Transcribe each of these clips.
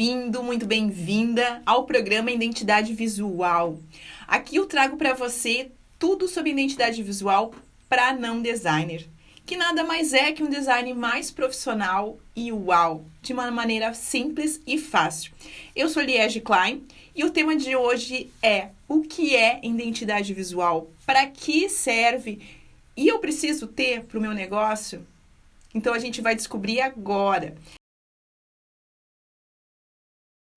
Bem-vindo, muito bem-vinda ao programa Identidade Visual. Aqui eu trago para você tudo sobre identidade visual para não designer, que nada mais é que um design mais profissional e uau, de uma maneira simples e fácil. Eu sou Liege Klein e o tema de hoje é o que é identidade visual, para que serve e eu preciso ter para o meu negócio? Então a gente vai descobrir agora.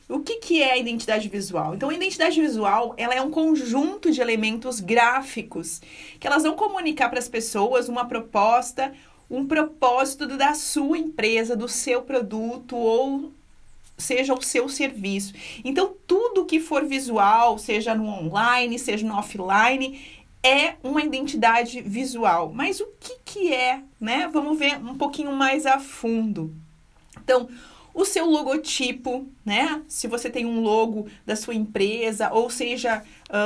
O que é a identidade visual? Então, a identidade visual, ela é um conjunto de elementos gráficos que elas vão comunicar para as pessoas uma proposta, um propósito da sua empresa, do seu produto ou seja o seu serviço. Então, tudo que for visual, seja no online, seja no offline, é uma identidade visual. Mas o que é, né? Vamos ver um pouquinho mais a fundo. Então, o seu logotipo, né? Se você tem um logo da sua empresa, ou seja,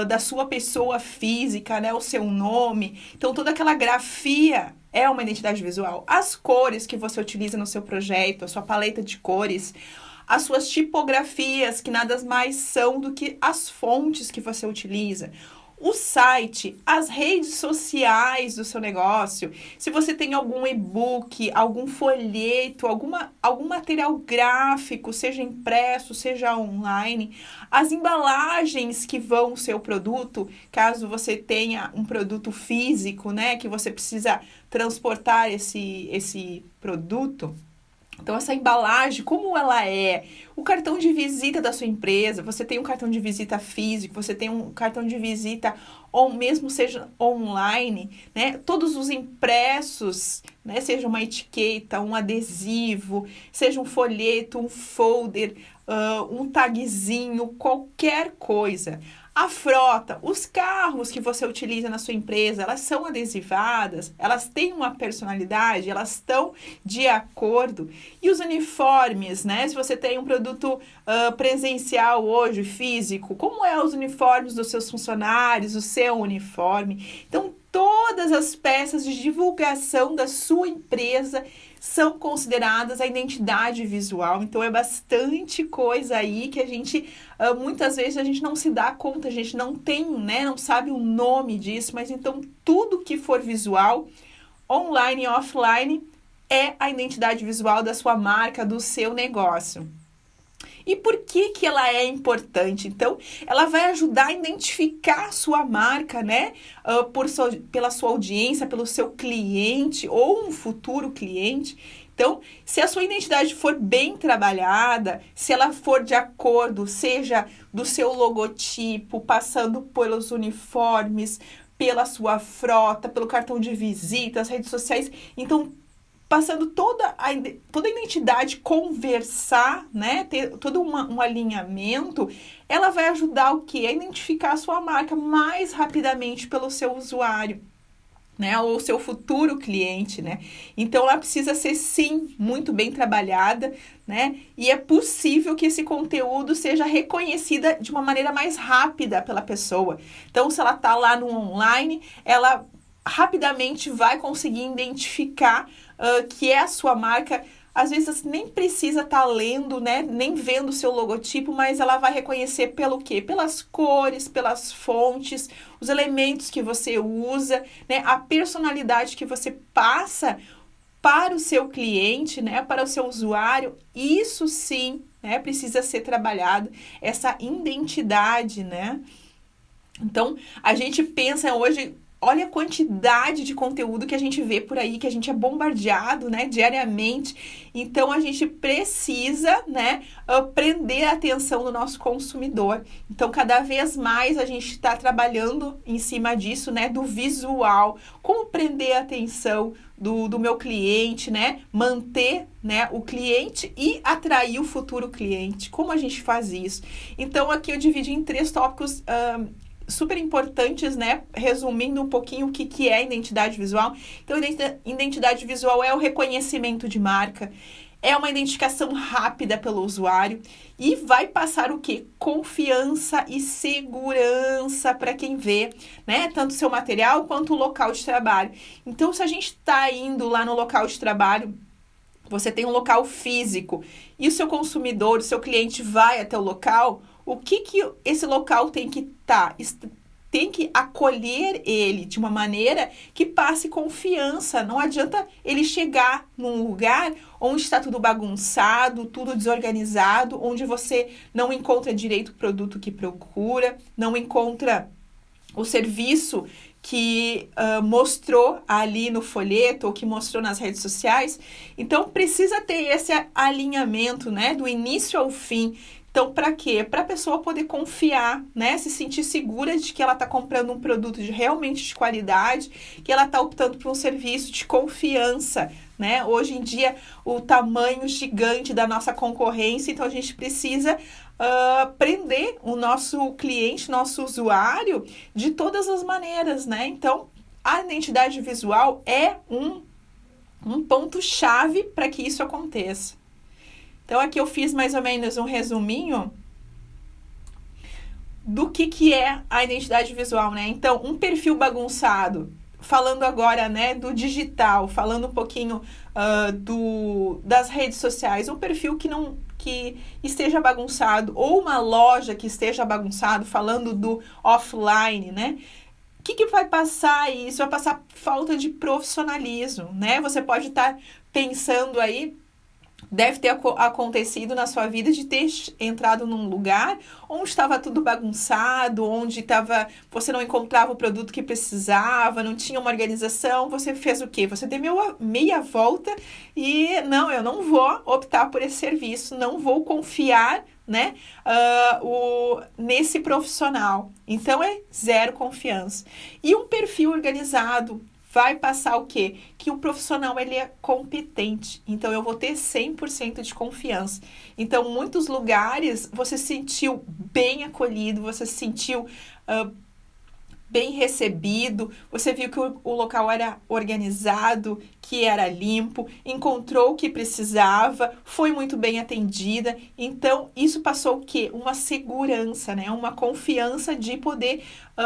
da sua pessoa física, né? O seu nome. Então, toda aquela grafia é uma identidade visual. As cores que você utiliza no seu projeto, a sua paleta de cores, as suas tipografias, que nada mais são do que as fontes que você utiliza. O site, as redes sociais do seu negócio, se você tem algum e-book, algum folheto, algum material gráfico, seja impresso, seja online, as embalagens que vão o seu produto, caso você tenha um produto físico, né, que você precisa transportar esse produto. Então, essa embalagem, como ela é? O cartão de visita da sua empresa, você tem um cartão de visita físico, você tem um cartão de visita, ou mesmo seja online, né? Todos os impressos, né? Seja uma etiqueta, um adesivo, seja um folheto, um folder, um tagzinho, qualquer coisa. A frota, os carros que você utiliza na sua empresa, elas são adesivadas, elas têm uma personalidade, elas estão de acordo. E os uniformes, né? Se você tem um produto presencial hoje, físico, como é os uniformes dos seus funcionários, o seu uniforme? Então, todas as peças de divulgação da sua empresa são consideradas a identidade visual. Então, é bastante coisa aí que a gente, muitas vezes, a gente não se dá conta, a gente não tem, né, não sabe o nome disso, mas então tudo que for visual, online e offline, é a identidade visual da sua marca, do seu negócio. E por que ela é importante? Então, ela vai ajudar a identificar a sua marca, né? Pela sua audiência, pelo seu cliente ou um futuro cliente. Então, se a sua identidade for bem trabalhada, se ela for de acordo, seja do seu logotipo, passando pelos uniformes, pela sua frota, pelo cartão de visita, as redes sociais, então passando toda a identidade, conversar, né, ter todo um alinhamento, ela vai ajudar o quê? A identificar a sua marca mais rapidamente pelo seu usuário, né, ou seu futuro cliente, né? Então, ela precisa ser, sim, muito bem trabalhada, né? E é possível que esse conteúdo seja reconhecida de uma maneira mais rápida pela pessoa. Então, se ela está lá no online, ela rapidamente vai conseguir identificar que é a sua marca. Às vezes nem precisa estar lendo, né? Nem vendo o seu logotipo, mas ela vai reconhecer pelo quê? Pelas cores, pelas fontes, os elementos que você usa, né? A personalidade que você passa para o seu cliente, né? Para o seu usuário. Isso sim, né? Precisa ser trabalhado, essa identidade, né? Então, a gente pensa hoje. Olha a quantidade de conteúdo que a gente vê por aí, que a gente é bombardeado, né, diariamente. Então, a gente precisa, né, prender a atenção do nosso consumidor. Então, cada vez mais a gente está trabalhando em cima disso, né, do visual. Como prender a atenção do meu cliente, né, manter, né, o cliente e atrair o futuro cliente. Como a gente faz isso? Então, aqui eu dividi em 3 tópicos super importantes, né? Resumindo um pouquinho o que é identidade visual. Então, identidade visual é o reconhecimento de marca, é uma identificação rápida pelo usuário e vai passar o quê? Confiança e segurança para quem vê, né? Tanto o seu material quanto o local de trabalho. Então, se a gente está indo lá no local de trabalho, você tem um local físico e o seu consumidor, o seu cliente vai até o local, o que esse local tem que estar? Tem que acolher ele de uma maneira que passe confiança. Não adianta ele chegar num lugar onde está tudo bagunçado, tudo desorganizado, onde você não encontra direito o produto que procura, não encontra o serviço que mostrou ali no folheto ou que mostrou nas redes sociais. Então, precisa ter esse alinhamento, né, do início ao fim. Então, para quê? Para a pessoa poder confiar, né, se sentir segura de que ela está comprando um produto realmente de qualidade, que ela está optando por um serviço de confiança, né? Hoje em dia, o tamanho gigante da nossa concorrência, então a gente precisa prender o nosso cliente, nosso usuário, de todas as maneiras, né? Então, a identidade visual é um ponto-chave para que isso aconteça. Então, aqui eu fiz mais ou menos um resuminho do que é a identidade visual, né? Então, um perfil bagunçado, falando agora, né, do digital, falando um pouquinho das redes sociais, um perfil que esteja bagunçado, ou uma loja que esteja bagunçado, falando do offline, né? O que vai passar isso? Vai passar falta de profissionalismo, né? Você pode estar pensando aí, deve ter acontecido na sua vida de ter entrado num lugar onde estava tudo bagunçado, onde você não encontrava o produto que precisava, não tinha uma organização. Você fez o quê? Você deu meia volta e eu não vou optar por esse serviço, não vou confiar, né, nesse profissional. Então, é zero confiança. E um perfil organizado vai passar o quê? Que o profissional, ele é competente. Então, eu vou ter 100% de confiança. Então, muitos lugares, você se sentiu bem acolhido, você se sentiu bem recebido, você viu que o local era organizado, que era limpo, encontrou o que precisava, foi muito bem atendida. Então, isso passou o quê? Uma segurança, né? Uma confiança de poder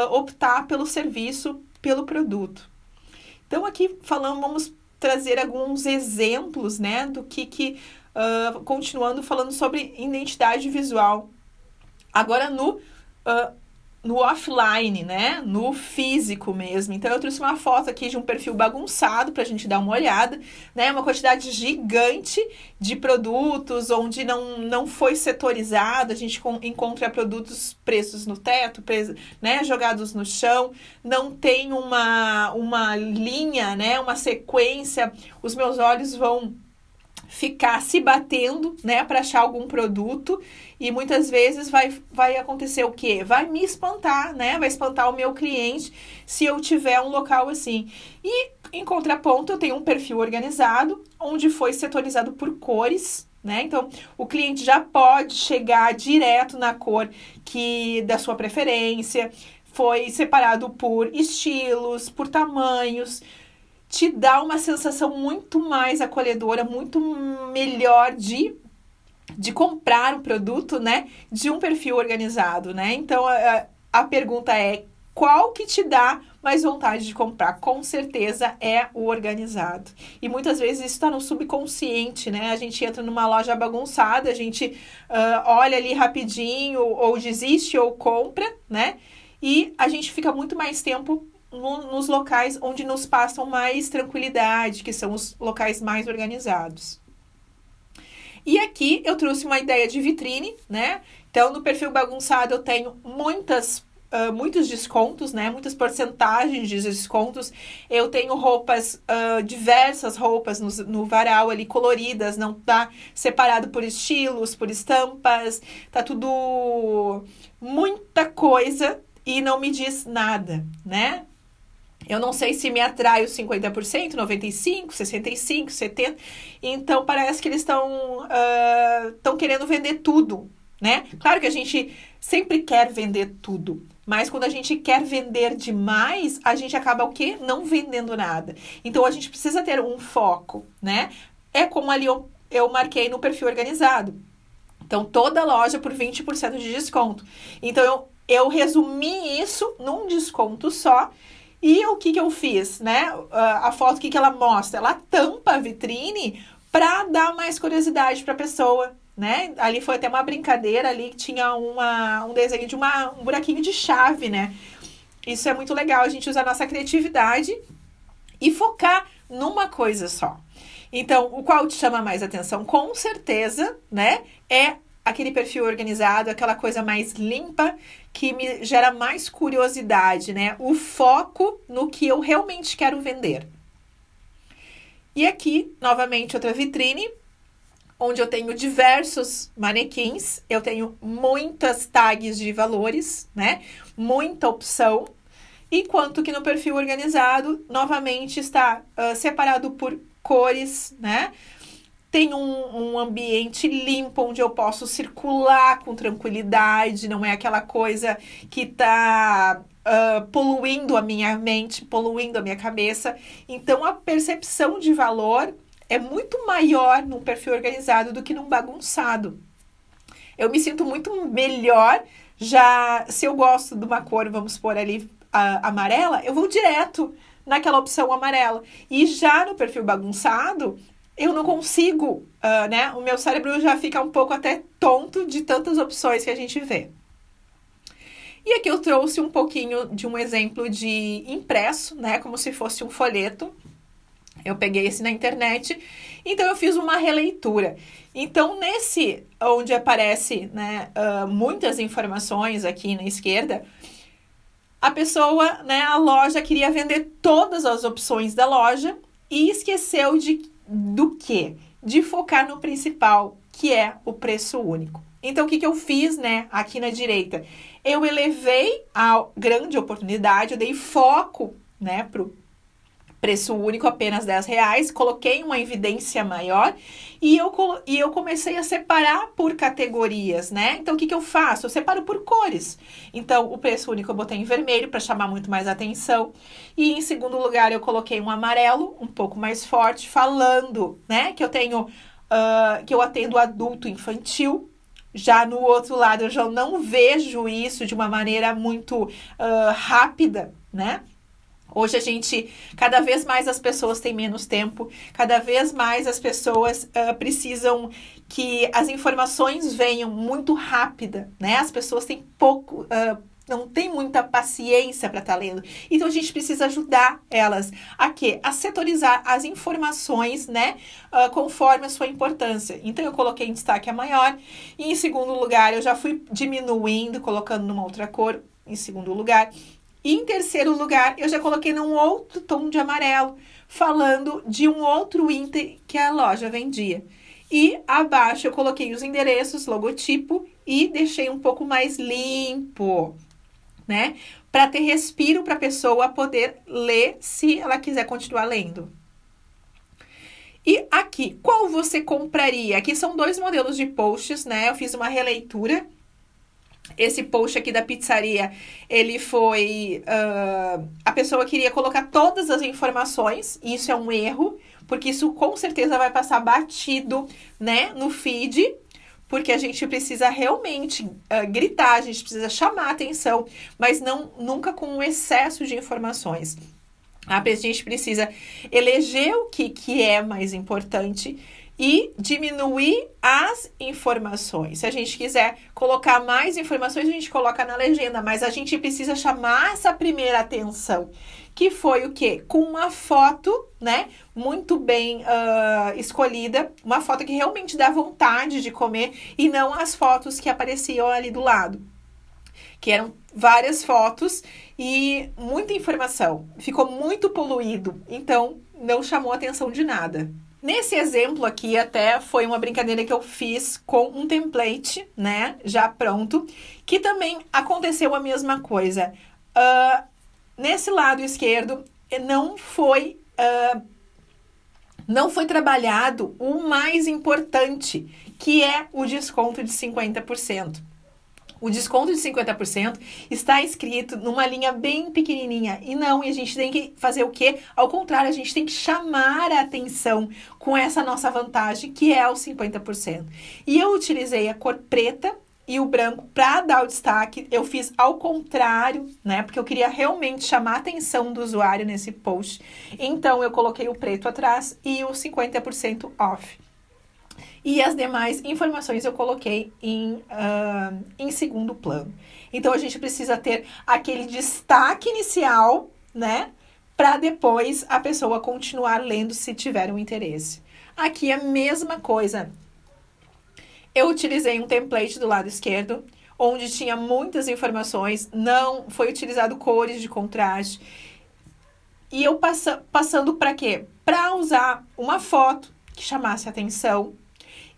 optar pelo serviço, pelo produto. Então, aqui vamos trazer alguns exemplos, né, do continuando falando sobre identidade visual. Agora no offline, né, no físico mesmo. Então, eu trouxe uma foto aqui de um perfil bagunçado para a gente dar uma olhada, né, uma quantidade gigante de produtos, onde não foi setorizado, a gente encontra produtos presos no teto, né, jogados no chão, não tem uma linha, né, uma sequência, os meus olhos vão ficar se batendo, né, para achar algum produto, e muitas vezes vai acontecer o quê? Vai me espantar, né? Vai espantar o meu cliente se eu tiver um local assim. E, em contraponto, eu tenho um perfil organizado, onde foi setorizado por cores, né? Então, o cliente já pode chegar direto na cor da sua preferência, foi separado por estilos, por tamanhos, te dá uma sensação muito mais acolhedora, muito melhor de comprar um produto, né, de um perfil organizado, né? Então, a pergunta é, qual que te dá mais vontade de comprar? Com certeza é o organizado. E muitas vezes isso está no subconsciente, né? A gente entra numa loja bagunçada, a gente olha ali rapidinho, ou desiste, ou compra, né? E a gente fica muito mais tempo nos locais onde nos passam mais tranquilidade, que são os locais mais organizados. E aqui eu trouxe uma ideia de vitrine, né? Então, no perfil bagunçado eu tenho muitos descontos, né? Muitas porcentagens de descontos. Eu tenho diversas roupas no varal ali, coloridas, não tá separado por estilos, por estampas, tá tudo muita coisa e não me diz nada, né? Eu não sei se me atrai os 50%, 95%, 65%, 70%. Então, parece que eles estão querendo vender tudo, né? Claro que a gente sempre quer vender tudo. Mas quando a gente quer vender demais, a gente acaba o quê? Não vendendo nada. Então, a gente precisa ter um foco, né? É como ali eu marquei no perfil organizado. Então, toda loja por 20% de desconto. Então, eu resumi isso num desconto só. E o que eu fiz, né? A foto, o que ela mostra? Ela tampa a vitrine para dar mais curiosidade para a pessoa, né? Ali foi até uma brincadeira ali que tinha um desenho de um buraquinho de chave, né? Isso é muito legal, a gente usa a nossa criatividade e focar numa coisa só. Então, o qual te chama mais atenção, com certeza, né? É aquele perfil organizado, aquela coisa mais limpa, que me gera mais curiosidade, né? O foco no que eu realmente quero vender. E aqui, novamente, outra vitrine, onde eu tenho diversos manequins, eu tenho muitas tags de valores, né? Muita opção. Enquanto que no perfil organizado, novamente, está separado por cores, né? Tem um ambiente limpo, onde eu posso circular com tranquilidade, não é aquela coisa que está poluindo a minha mente, poluindo a minha cabeça. Então, a percepção de valor é muito maior num perfil organizado do que num bagunçado. Eu me sinto muito melhor, já se eu gosto de uma cor, vamos pôr ali amarela, eu vou direto naquela opção amarela. E já no perfil bagunçado, eu não consigo, né? O meu cérebro já fica um pouco até tonto de tantas opções que a gente vê. E aqui eu trouxe um pouquinho de um exemplo de impresso, né? Como se fosse um folheto. Eu peguei esse na internet, então eu fiz uma releitura. Então, nesse, onde aparece, né, muitas informações aqui na esquerda, a pessoa, né, a loja queria vender todas as opções da loja e esqueceu do quê? De focar no principal, que é o preço único. Então, o que eu fiz, né, aqui na direita? Eu elevei a grande oportunidade, eu dei foco, né, pro preço único, apenas R$10, coloquei uma evidência maior e eu comecei a separar por categorias, né? Então, o que eu faço? Eu separo por cores. Então, o preço único eu botei em vermelho para chamar muito mais atenção. E, em segundo lugar, eu coloquei um amarelo, um pouco mais forte, falando, né? Que eu tenho, que eu atendo adulto infantil. Já no outro lado, eu já não vejo isso de uma maneira muito rápida, né? Hoje cada vez mais as pessoas têm menos tempo, cada vez mais as pessoas precisam que as informações venham muito rápida, né? As pessoas têm não tem muita paciência para estar lendo. Então, a gente precisa ajudar elas a quê? A setorizar as informações, né? Conforme a sua importância. Então, eu coloquei em destaque a maior. E, em segundo lugar, eu já fui diminuindo, colocando numa outra cor, em segundo lugar. E em terceiro lugar, eu já coloquei num outro tom de amarelo, falando de um outro item que a loja vendia. E abaixo eu coloquei os endereços, logotipo e deixei um pouco mais limpo, né? Para ter respiro para a pessoa poder ler se ela quiser continuar lendo. E aqui, qual você compraria? Aqui são 2 modelos de posts, né? Eu fiz uma releitura. Esse post aqui da pizzaria, ele foi... a pessoa queria colocar todas as informações, e isso é um erro, porque isso com certeza vai passar batido, né, no feed, porque a gente precisa realmente gritar, a gente precisa chamar a atenção, mas nunca com um excesso de informações. A gente precisa eleger o que é mais importante e diminuir as informações. Se a gente quiser colocar mais informações, a gente coloca na legenda, mas a gente precisa chamar essa primeira atenção, que foi o quê? Com uma foto, né, muito bem escolhida, uma foto que realmente dá vontade de comer e não as fotos que apareciam ali do lado, que eram várias fotos e muita informação. Ficou muito poluído, então não chamou atenção de nada. Nesse exemplo aqui, até foi uma brincadeira que eu fiz com um template, né, já pronto, que também aconteceu a mesma coisa. Nesse lado esquerdo, não foi trabalhado o mais importante, que é o desconto de 50%. O desconto de 50% está escrito numa linha bem pequenininha. E a gente tem que fazer o quê? Ao contrário, a gente tem que chamar a atenção com essa nossa vantagem, que é o 50%. E eu utilizei a cor preta e o branco para dar o destaque. Eu fiz ao contrário, né? Porque eu queria realmente chamar a atenção do usuário nesse post. Então, eu coloquei o preto atrás e o 50% off. e as demais informações eu coloquei em segundo plano. Então, a gente precisa ter aquele destaque inicial, né? Para depois a pessoa continuar lendo se tiver um interesse. Aqui a mesma coisa. Eu utilizei um template do lado esquerdo, onde tinha muitas informações, não foi utilizado cores de contraste. E eu passando para quê? Para usar uma foto que chamasse atenção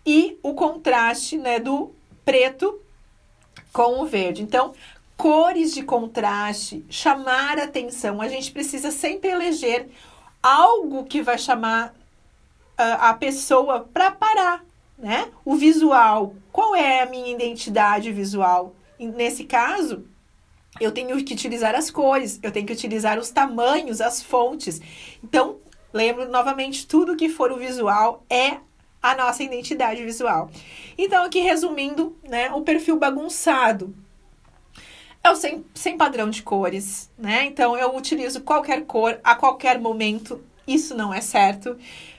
e o contraste, né, do preto com o verde. Então, cores de contraste, chamar atenção. A gente precisa sempre eleger algo que vai chamar a pessoa para parar, né? O visual. Qual é a minha identidade visual? Nesse caso, eu tenho que utilizar as cores, eu tenho que utilizar os tamanhos, as fontes. Então, lembro novamente, tudo que for o visual é a nossa identidade visual. Então, aqui resumindo, né, o perfil bagunçado é o sem padrão de cores, né? Então, eu utilizo qualquer cor a qualquer momento, isso não é certo.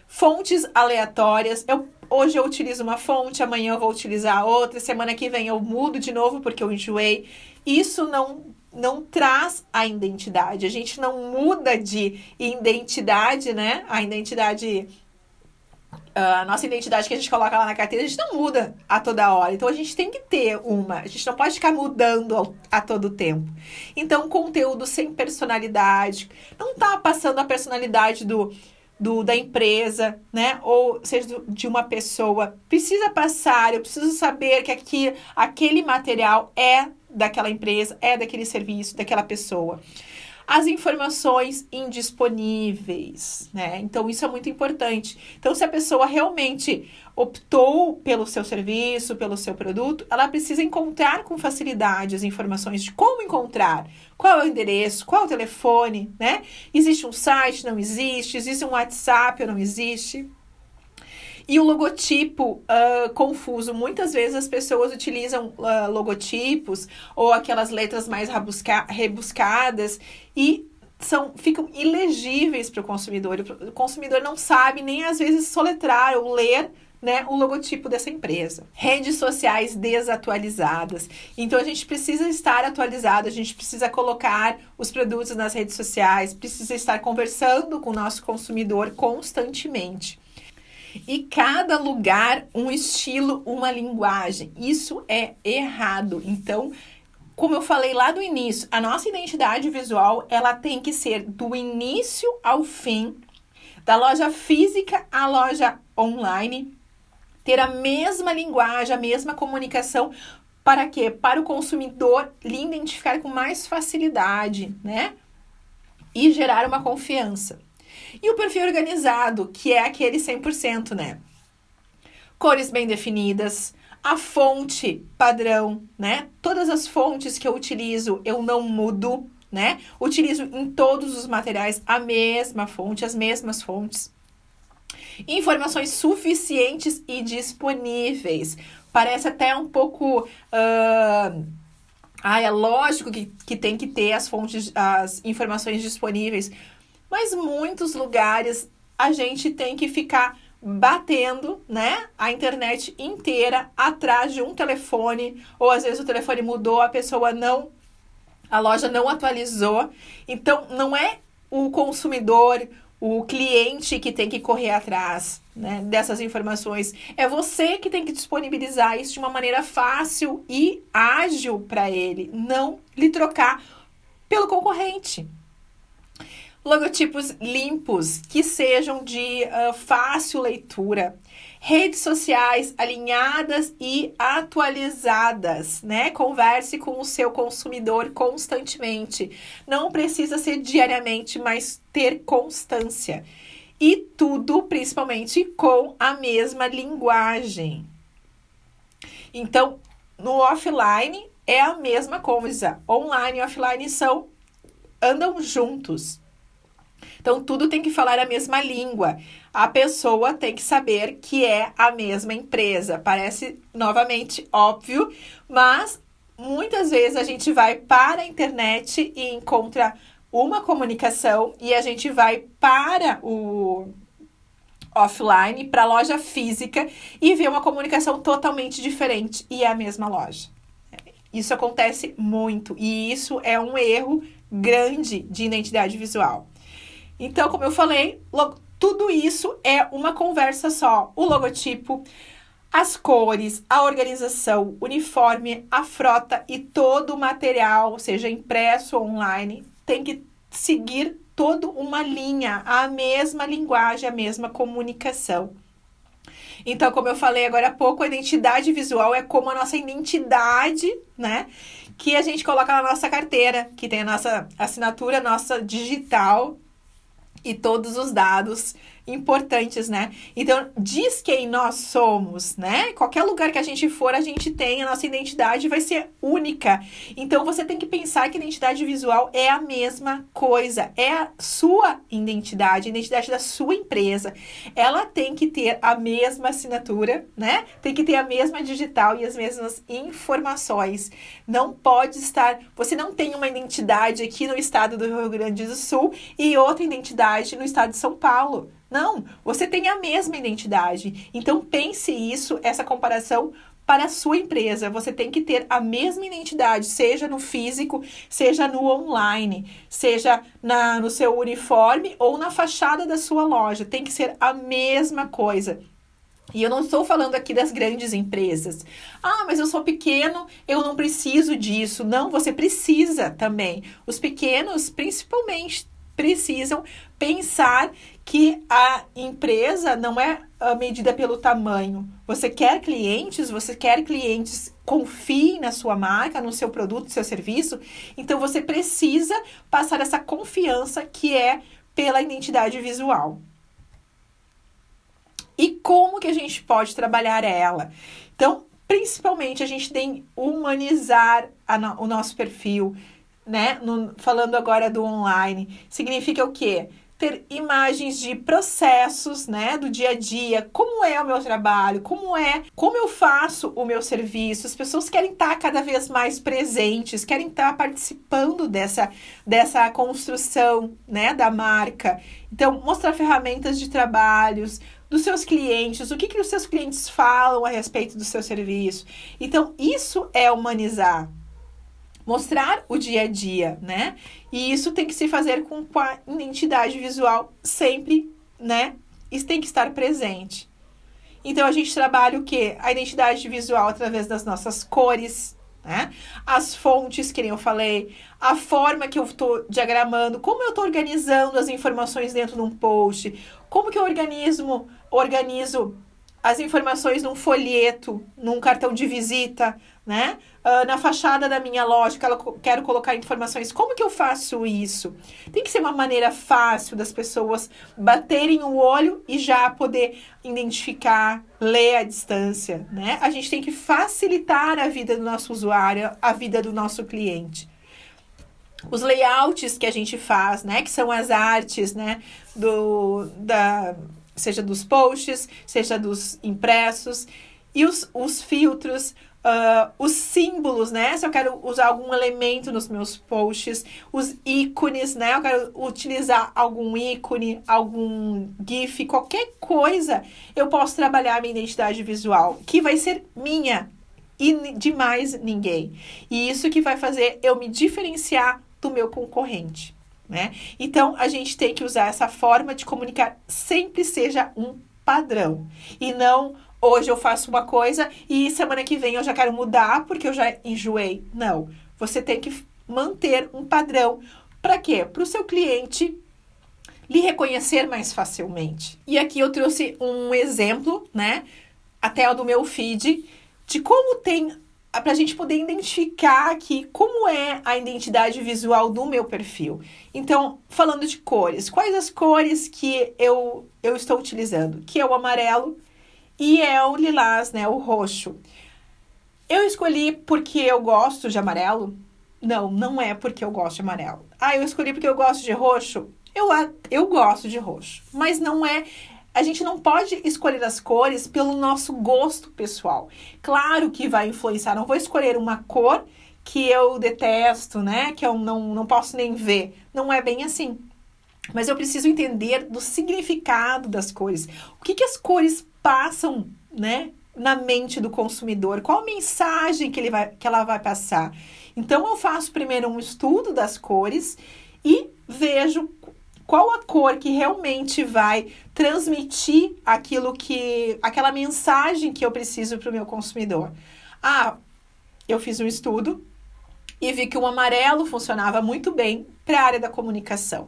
Fontes aleatórias, hoje eu utilizo uma fonte, amanhã eu vou utilizar outra, semana que vem eu mudo de novo porque eu enjoei. Isso não traz a identidade, a gente não muda de identidade, né? A nossa identidade que a gente coloca lá na carteira, a gente não muda a toda hora. Então, a gente tem que ter uma. A gente não pode ficar mudando a todo tempo. Então, conteúdo sem personalidade. Não tá passando a personalidade da empresa, né? Ou seja, de uma pessoa. Precisa passar, eu preciso saber que aquele material é daquela empresa, é daquele serviço, daquela pessoa. As informações indisponíveis, né? Então, isso é muito importante. Então, se a pessoa realmente optou pelo seu serviço, pelo seu produto, ela precisa encontrar com facilidade as informações de como encontrar, qual é o endereço, qual é o telefone, né? Existe um site, não existe? Existe um WhatsApp ou não existe? E o logotipo confuso. Muitas vezes as pessoas utilizam logotipos ou aquelas letras mais rebuscadas e ficam ilegíveis para o consumidor. O consumidor não sabe nem às vezes soletrar ou ler, né, o logotipo dessa empresa. Redes sociais desatualizadas. Então, a gente precisa estar atualizado, a gente precisa colocar os produtos nas redes sociais, precisa estar conversando com o nosso consumidor constantemente. E cada lugar, um estilo, uma linguagem. Isso é errado. Então, como eu falei lá do início, a nossa identidade visual, ela tem que ser do início ao fim, da loja física à loja online, ter a mesma linguagem, a mesma comunicação. Para quê? Para o consumidor lhe identificar com mais facilidade, né? E gerar uma confiança. E o perfil organizado, que é aquele 100%, né? Cores bem definidas, a fonte padrão, né? Todas as fontes que eu utilizo, eu não mudo, né? Utilizo em todos os materiais a mesma fonte, as mesmas fontes. Informações suficientes e disponíveis. Parece até um pouco... é lógico que tem que ter as fontes, as informações disponíveis, mas muitos lugares a gente tem que ficar batendo, né, a internet inteira atrás de um telefone, ou às vezes o telefone mudou, a loja não atualizou. Então, não é o consumidor, o cliente que tem que correr atrás, né, dessas informações. É você que tem que disponibilizar isso de uma maneira fácil e ágil para ele, não lhe trocar pelo concorrente. Logotipos limpos, que sejam de fácil leitura. Redes sociais alinhadas e atualizadas, né? Converse com o seu consumidor constantemente. Não precisa ser diariamente, mas ter constância. E tudo, principalmente, com a mesma linguagem. Então, no offline é a mesma coisa. Online e offline andam juntos. Então, tudo tem que falar a mesma língua. A pessoa tem que saber que é a mesma empresa. Parece, novamente, óbvio, mas muitas vezes a gente vai para a internet e encontra uma comunicação e a gente vai para offline para a loja física e ver uma comunicação totalmente diferente e é a mesma loja. Isso acontece muito e isso é um erro grande de identidade visual. Então, como eu falei, tudo isso é uma conversa só. O logotipo, as cores, a organização, o uniforme, a frota e todo o material, seja impresso ou online, tem que seguir toda uma linha, a mesma linguagem, a mesma comunicação. Então, como eu falei agora há pouco, a identidade visual é como a nossa identidade, né? Que a gente coloca na nossa carteira, que tem a nossa assinatura, nossa digital e todos os dados importantes, né? Então, diz quem nós somos, né? Qualquer lugar que a gente for, a gente tem, a nossa identidade vai ser única. Então, você tem que pensar que a identidade visual é a mesma coisa, é a sua identidade, a identidade da sua empresa. Ela tem que ter a mesma assinatura, né? Tem que ter a mesma digital e as mesmas informações. Não pode estar... Você não tem uma identidade aqui no estado do Rio Grande do Sul e outra identidade no estado de São Paulo. Não, você tem a mesma identidade. Então, pense isso, essa comparação para a sua empresa. Você tem que ter a mesma identidade, seja no físico, seja no online, seja no seu uniforme ou na fachada da sua loja. Tem que ser a mesma coisa. E eu não estou falando aqui das grandes empresas. Ah, mas eu sou pequeno, eu não preciso disso. Não, você precisa também. Os pequenos, principalmente, precisam pensar que a empresa não é medida pelo tamanho. Você quer clientes confiem na sua marca, no seu produto, no seu serviço. Então, você precisa passar essa confiança que é pela identidade visual. E como que a gente pode trabalhar ela? Então, principalmente, a gente tem que humanizar o nosso perfil, né? Falando agora do online, significa o quê? Ter imagens de processos, né, do dia a dia, como é o meu trabalho, como eu faço o meu serviço. As pessoas querem estar cada vez mais presentes, querem estar participando dessa construção, né, da marca. Então, mostrar ferramentas de trabalhos dos seus clientes, o que os seus clientes falam a respeito do seu serviço. Então, isso é humanizar. Mostrar o dia a dia, né? E isso tem que se fazer com a identidade visual sempre, né? Isso tem que estar presente. Então, a gente trabalha o quê? A identidade visual através das nossas cores, né? As fontes, que nem eu falei, a forma que eu estou diagramando, como eu estou organizando as informações dentro de um post, como que eu organizo as informações num folheto, num cartão de visita, né? Na fachada da minha loja, quero colocar informações. Como que eu faço isso? Tem que ser uma maneira fácil das pessoas baterem o olho e já poder identificar, ler à distância, né? A gente tem que facilitar a vida do nosso usuário, a vida do nosso cliente. Os layouts que a gente faz, né? Que são as artes, né? Seja dos posts, seja dos impressos. E os filtros, os símbolos, né? Se eu quero usar algum elemento nos meus posts, os ícones, né? Eu quero utilizar algum ícone, algum GIF, qualquer coisa, eu posso trabalhar a minha identidade visual, que vai ser minha e de mais ninguém. E isso que vai fazer eu me diferenciar do meu concorrente, né? Então, a gente tem que usar essa forma de comunicar, sempre seja um padrão. E não... Hoje eu faço uma coisa e semana que vem eu já quero mudar porque eu já enjoei. Não. Você tem que manter um padrão. Para quê? Para o seu cliente lhe reconhecer mais facilmente. E aqui eu trouxe um exemplo, né? Até o do meu feed, de como tem... Para a gente poder identificar aqui como é a identidade visual do meu perfil. Então, falando de cores. Quais as cores que eu estou utilizando? Que é o amarelo, e é o lilás, né? O roxo. Eu escolhi porque eu gosto de amarelo? Não, não é porque eu gosto de amarelo. Ah, eu escolhi porque eu gosto de roxo? Eu gosto de roxo. Mas não é... A gente não pode escolher as cores pelo nosso gosto pessoal. Claro que vai influenciar. Não vou escolher uma cor que eu detesto, né? Que eu não posso nem ver. Não é bem assim. mas eu preciso entender do significado das cores. O que as cores passam, né, na mente do consumidor? Qual a mensagem que ela vai passar? Então, eu faço primeiro um estudo das cores e vejo qual a cor que realmente vai transmitir aquela mensagem que eu preciso para o meu consumidor. Eu fiz um estudo e vi que o amarelo funcionava muito bem para a área da comunicação.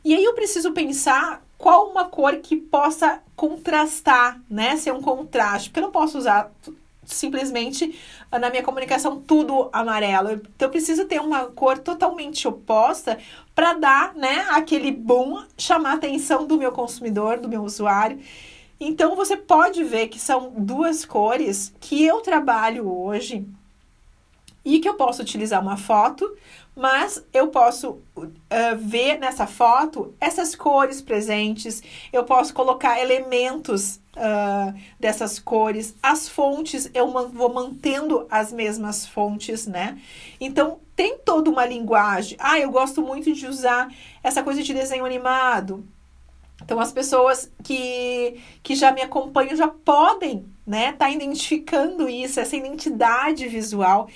E aí eu preciso pensar qual uma cor que possa contrastar, né? Ser um contraste, porque eu não posso usar simplesmente na minha comunicação tudo amarelo. Então eu preciso ter uma cor totalmente oposta para dar, né, aquele boom, chamar a atenção do meu consumidor, do meu usuário. Então você pode ver que são duas cores que eu trabalho hoje e que eu posso utilizar uma foto, mas eu posso ver nessa foto essas cores presentes, eu posso colocar elementos dessas cores, as fontes, eu vou mantendo as mesmas fontes, né? Então, tem toda uma linguagem. Eu gosto muito de usar essa coisa de desenho animado. Então, as pessoas que já me acompanham já podem, né, tá identificando isso, essa identidade visual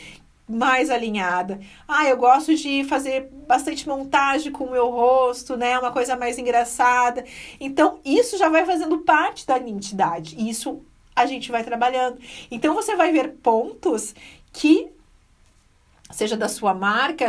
mais alinhada. Eu gosto de fazer bastante montagem com o meu rosto, né? Uma coisa mais engraçada. Então, isso já vai fazendo parte da identidade. Isso a gente vai trabalhando. Então, você vai ver pontos que, seja da sua marca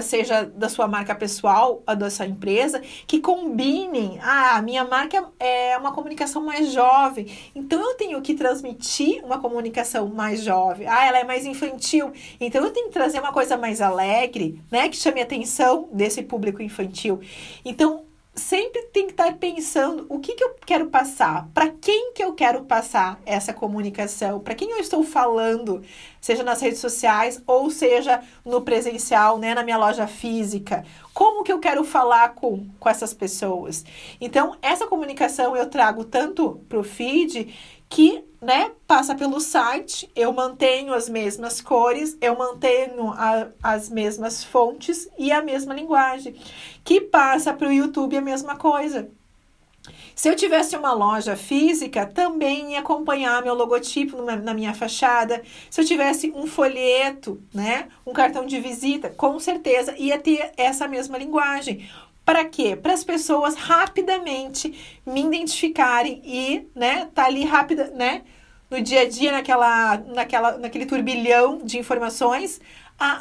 pessoal, a da sua empresa, que combinem. A minha marca é uma comunicação mais jovem, então eu tenho que transmitir uma comunicação mais jovem. Ela é mais infantil, então eu tenho que trazer uma coisa mais alegre, né, que chame a atenção desse público infantil. Então, sempre tem que estar pensando o que eu quero passar, para quem que eu quero passar essa comunicação, para quem eu estou falando, seja nas redes sociais ou seja no presencial, né, na minha loja física. Como que eu quero falar com essas pessoas? Então, essa comunicação eu trago tanto para o feed que, né, passa pelo site, eu mantenho as mesmas cores, eu mantenho as mesmas fontes e a mesma linguagem, que passa para o YouTube a mesma coisa. Se eu tivesse uma loja física, também ia acompanhar meu logotipo na minha fachada. Se eu tivesse um folheto, né, um cartão de visita, com certeza ia ter essa mesma linguagem. Para quê? Para as pessoas rapidamente me identificarem e, né, tá ali rápida, né, no dia a dia, naquele turbilhão de informações.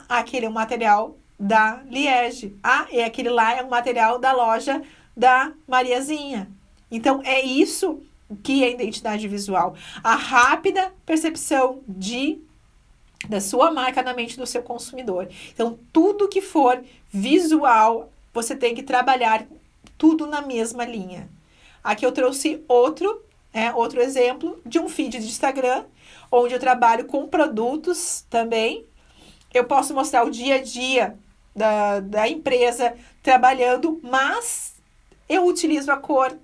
Aquele é um material da Liege. Aquele lá é um material da loja da Mariazinha. Então, é isso que é identidade visual. A rápida percepção da sua marca na mente do seu consumidor. Então, tudo que for visual, você tem que trabalhar tudo na mesma linha. Aqui eu trouxe outro exemplo de um feed de Instagram, onde eu trabalho com produtos também. Eu posso mostrar o dia a dia da empresa trabalhando, mas eu utilizo a cor,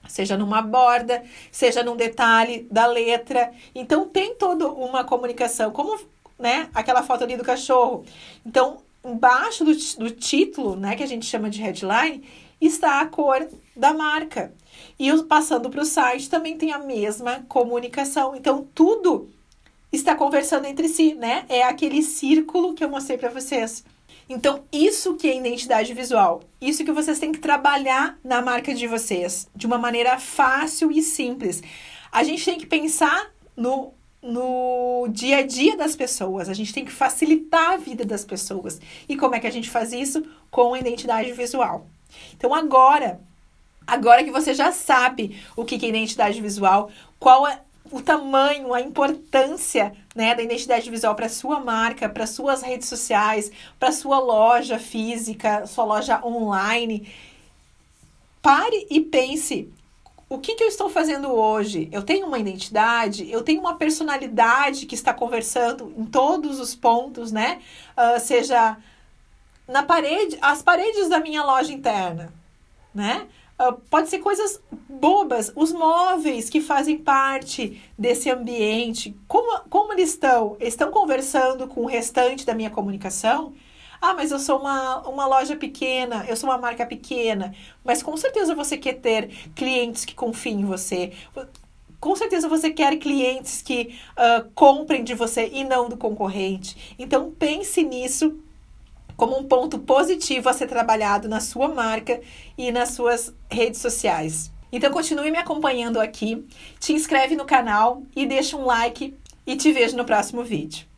seja numa borda, seja num detalhe da letra. Então, tem toda uma comunicação, como, né, aquela foto ali do cachorro. Então, embaixo do título, né, que a gente chama de headline, está a cor da marca. E passando para o site também tem a mesma comunicação. Então, tudo está conversando entre si, né? É aquele círculo que eu mostrei para vocês. Então, isso que é identidade visual. Isso que vocês têm que trabalhar na marca de vocês, de uma maneira fácil e simples. A gente tem que pensar no dia a dia das pessoas. A gente tem que facilitar a vida das pessoas. E como é que a gente faz isso? Com a identidade visual. Então, agora que você já sabe o que é identidade visual, qual é o tamanho, a importância, né, da identidade visual para a sua marca, para suas redes sociais, para sua loja física, sua loja online, pare e pense: o que eu estou fazendo hoje? Eu tenho uma identidade, eu tenho uma personalidade que está conversando em todos os pontos, né? Seja na parede, as paredes da minha loja interna, né? Pode ser coisas bobas, os móveis que fazem parte desse ambiente, como eles estão? Estão conversando com o restante da minha comunicação? Ah, mas eu sou uma loja pequena, eu sou uma marca pequena. Mas com certeza você quer ter clientes que confiem em você. Com certeza você quer clientes que comprem de você e não do concorrente. Então pense nisso como um ponto positivo a ser trabalhado na sua marca e nas suas redes sociais. Então continue me acompanhando aqui, te inscreve no canal e deixa um like e te vejo no próximo vídeo.